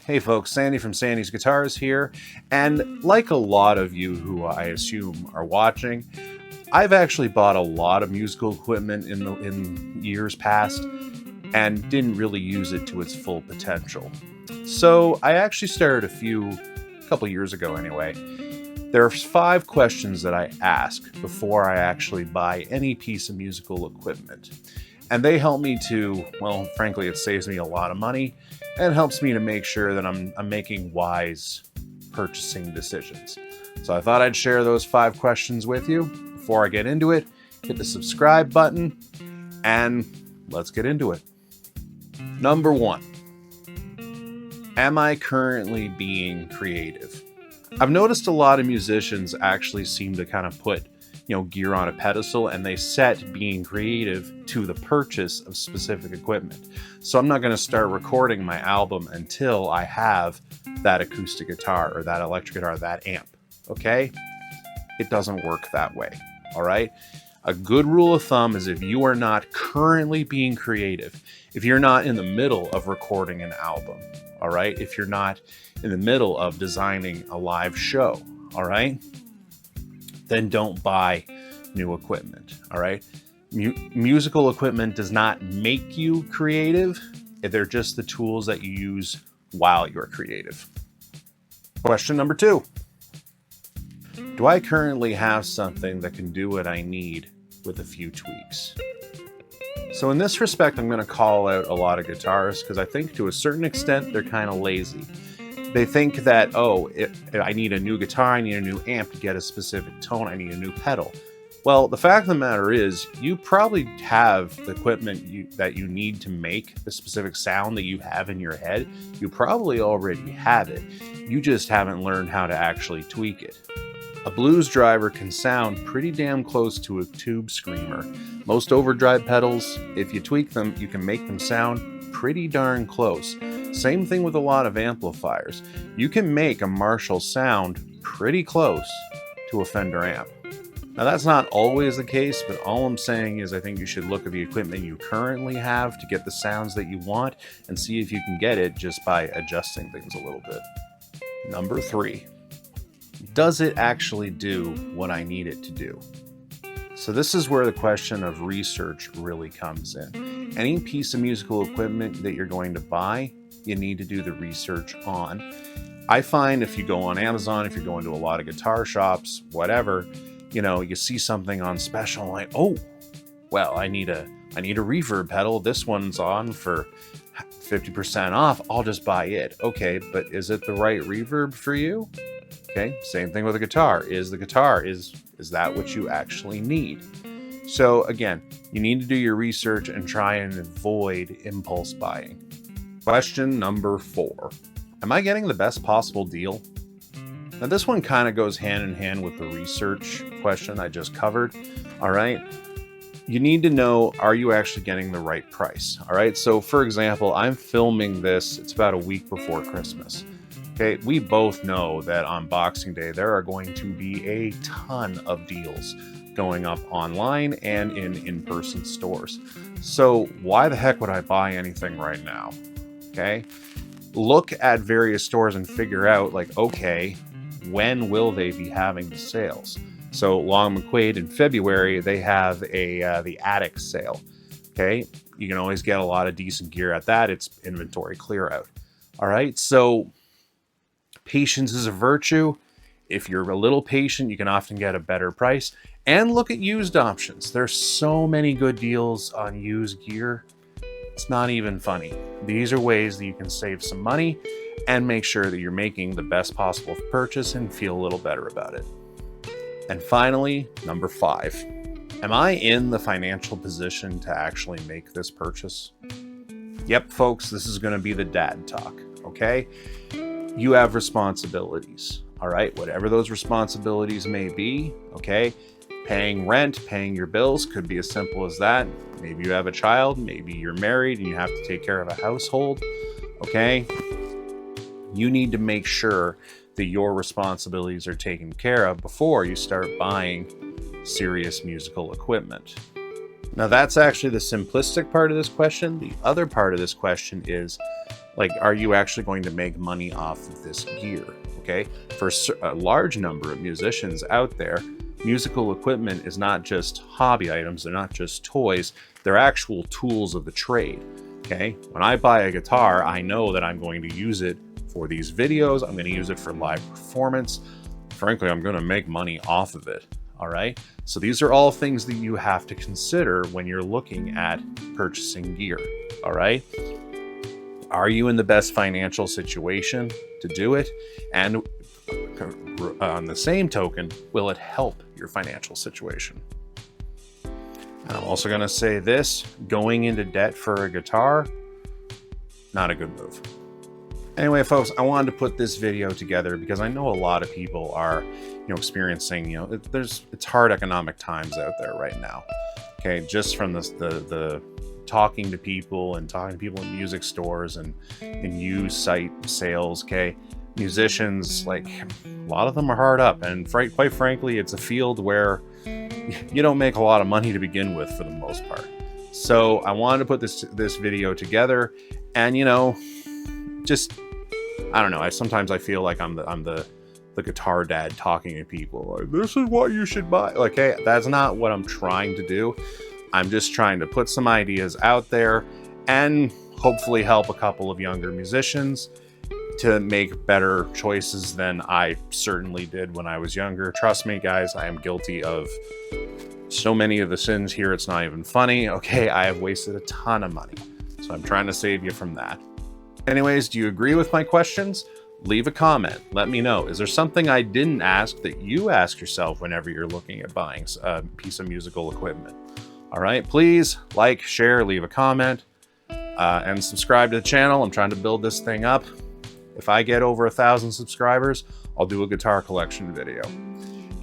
Hey folks, Sandy from Sandy's Guitars here, and like a lot of you who I assume are watching, I've actually bought a lot of musical equipment in years past and didn't really use it to its full potential. So I actually started a couple years ago anyway. There's 5 questions that I ask before I actually buy any piece of musical equipment. And they help me to, well, frankly, it saves me a lot of money and helps me to make sure that I'm making wise purchasing decisions. So I thought I'd share those 5 questions with you. Before I get into it, hit the subscribe button and let's get into it. Number 1, am I currently being creative? I've noticed a lot of musicians actually seem to kind of put gear on a pedestal, and they set being creative to the purchase of specific equipment. So I'm not going to start recording my album until I have that acoustic guitar or that electric guitar, that amp. Okay? It doesn't work that way. All right? A good rule of thumb is if you are not currently being creative, if you're not in the middle of recording an album, all right? If you're not in the middle of designing a live show, all right? Then don't buy new equipment, all right? Musical equipment does not make you creative. They're just the tools that you use while you're creative. Question number 2. Do I currently have something that can do what I need with a few tweaks? So in this respect, I'm going to call out a lot of guitarists because I think to a certain extent, they're kind of lazy. They think that, if I need a new guitar, I need a new amp to get a specific tone, I need a new pedal. Well, the fact of the matter is, you probably have the equipment that you need to make the specific sound that you have in your head. You probably already have it. You just haven't learned how to actually tweak it. A blues driver can sound pretty damn close to a tube screamer. Most overdrive pedals, if you tweak them, you can make them sound pretty darn close. Same thing with a lot of amplifiers. You can make a Marshall sound pretty close to a Fender amp. Now that's not always the case, but all I'm saying is I think you should look at the equipment you currently have to get the sounds that you want and see if you can get it just by adjusting things a little bit. Number 3, does it actually do what I need it to do? So this is where the question of research really comes in. Any piece of musical equipment that you're going to buy, you need to do the research on. I find if you go on Amazon, if you're going to a lot of guitar shops, whatever, you see something on special like, I need a reverb pedal. This one's on for 50% off. I'll just buy it. Okay, but is it the right reverb for you? Okay, same thing with a guitar. Is that what you actually need? So again, you need to do your research and try and avoid impulse buying. Question number 4. Am I getting the best possible deal? Now this one kind of goes hand in hand with the research question I just covered. All right. You need to know, are you actually getting the right price? All right. So for example, I'm filming this. It's about a week before Christmas. Okay. We both know that on Boxing Day, there are going to be a ton of deals going up online and in in-person stores. So why the heck would I buy anything right now? Okay. Look at various stores and figure out when will they be having the sales? So Long McQuade in February, they have the Attic sale. Okay. You can always get a lot of decent gear at that. It's inventory clear out. All right. So patience is a virtue. If you're a little patient, you can often get a better price. And look at used options. There's so many good deals on used gear. It's not even funny. These are ways that you can save some money and make sure that you're making the best possible purchase and feel a little better about it. And finally, number 5. Am I in the financial position to actually make this purchase? Yep, folks, this is going to be the dad talk, okay? You have responsibilities, all right? Whatever those responsibilities may be, okay? Paying rent, paying your bills could be as simple as that. Maybe you have a child, maybe you're married and you have to take care of a household, okay? You need to make sure that your responsibilities are taken care of before you start buying serious musical equipment. Now that's actually the simplistic part of this question. The other part of this question is, Like, are you actually going to make money off of this gear? Okay, for a large number of musicians out there, musical equipment is not just hobby items, they're not just toys, they're actual tools of the trade. Okay, when I buy a guitar, I know that I'm going to use it for these videos, I'm going to use it for live performance. Frankly, I'm going to make money off of it. All right, so these are all things that you have to consider when you're looking at purchasing gear. All right, are you in the best financial situation to do it? And on the same token, will it help your financial situation? And I'm also going to say this, going into debt for a guitar, not a good move. Anyway, folks, I wanted to put this video together because I know a lot of people are, experiencing, it's hard economic times out there right now. Okay, just from the talking to people and talking to people in music stores and in used site sales. Okay, musicians, like, a lot of them are hard up, and quite frankly, it's a field where you don't make a lot of money to begin with for the most part. So I wanted to put this video together, and just, I don't know, sometimes I feel like I'm the guitar dad talking to people like, this is what you should buy. Like, hey, that's not what I'm trying to do. I'm just trying to put some ideas out there and hopefully help a couple of younger musicians to make better choices than I certainly did when I was younger. Trust me, guys, I am guilty of so many of the sins here, it's not even funny. Okay, I have wasted a ton of money, so I'm trying to save you from that. Anyways, do you agree with my questions? Leave a comment. Let me know. Is there something I didn't ask that you ask yourself whenever you're looking at buying a piece of musical equipment? All right, please like, share, leave a comment, and subscribe to the channel. I'm trying to build this thing up. If I get over 1,000 subscribers, I'll do a guitar collection video.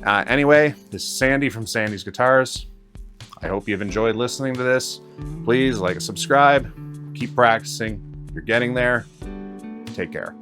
Anyway, this is Sandy from Sandy's Guitars. I hope you've enjoyed listening to this. Please like, subscribe, keep practicing. You're getting there. Take care.